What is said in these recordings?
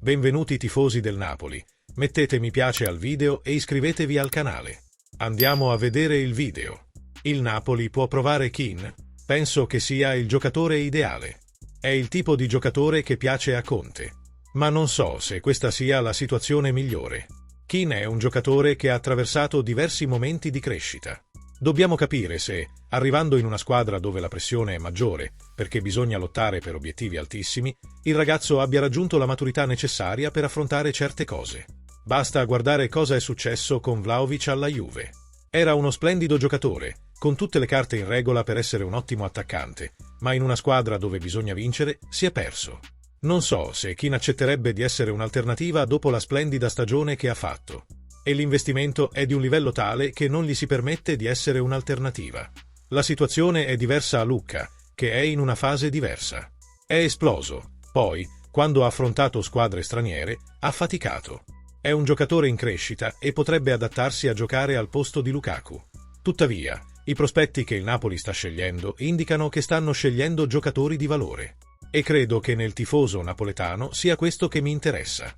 Benvenuti tifosi del Napoli, mettete mi piace al video e iscrivetevi al canale. Andiamo a vedere il video. Il Napoli può provare Kean? Penso che sia il giocatore ideale. È il tipo di giocatore che piace a Conte. Ma non so se questa sia la situazione migliore. Kean è un giocatore che ha attraversato diversi momenti di crescita. Dobbiamo capire se, arrivando in una squadra dove la pressione è maggiore, perché bisogna lottare per obiettivi altissimi, il ragazzo abbia raggiunto la maturità necessaria per affrontare certe cose. Basta guardare cosa è successo con Vlahovic alla Juve. Era uno splendido giocatore, con tutte le carte in regola per essere un ottimo attaccante, ma in una squadra dove bisogna vincere si è perso. Non so se Kean accetterebbe di essere un'alternativa dopo la splendida stagione che ha fatto. E l'investimento è di un livello tale che non gli si permette di essere un'alternativa. La situazione è diversa a Lucca, che è in una fase diversa. È esploso, poi, quando ha affrontato squadre straniere, ha faticato. È un giocatore in crescita e potrebbe adattarsi a giocare al posto di Lukaku. Tuttavia, i prospetti che il Napoli sta scegliendo indicano che stanno scegliendo giocatori di valore. E credo che nel tifoso napoletano sia questo che mi interessa.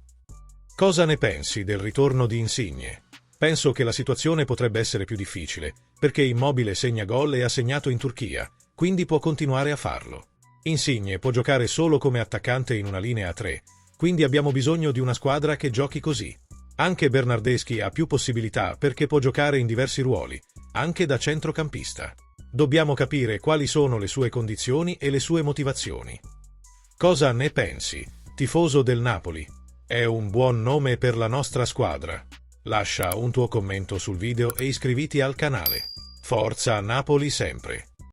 Cosa ne pensi del ritorno di Insigne? Penso che la situazione potrebbe essere più difficile, perché Immobile segna gol e ha segnato in Turchia, quindi può continuare a farlo. Insigne può giocare solo come attaccante in una linea a 3, quindi abbiamo bisogno di una squadra che giochi così. Anche Bernardeschi ha più possibilità perché può giocare in diversi ruoli, anche da centrocampista. Dobbiamo capire quali sono le sue condizioni e le sue motivazioni. Cosa ne pensi, tifoso del Napoli? È un buon nome per la nostra squadra. Lascia un tuo commento sul video e iscriviti al canale. Forza Napoli sempre!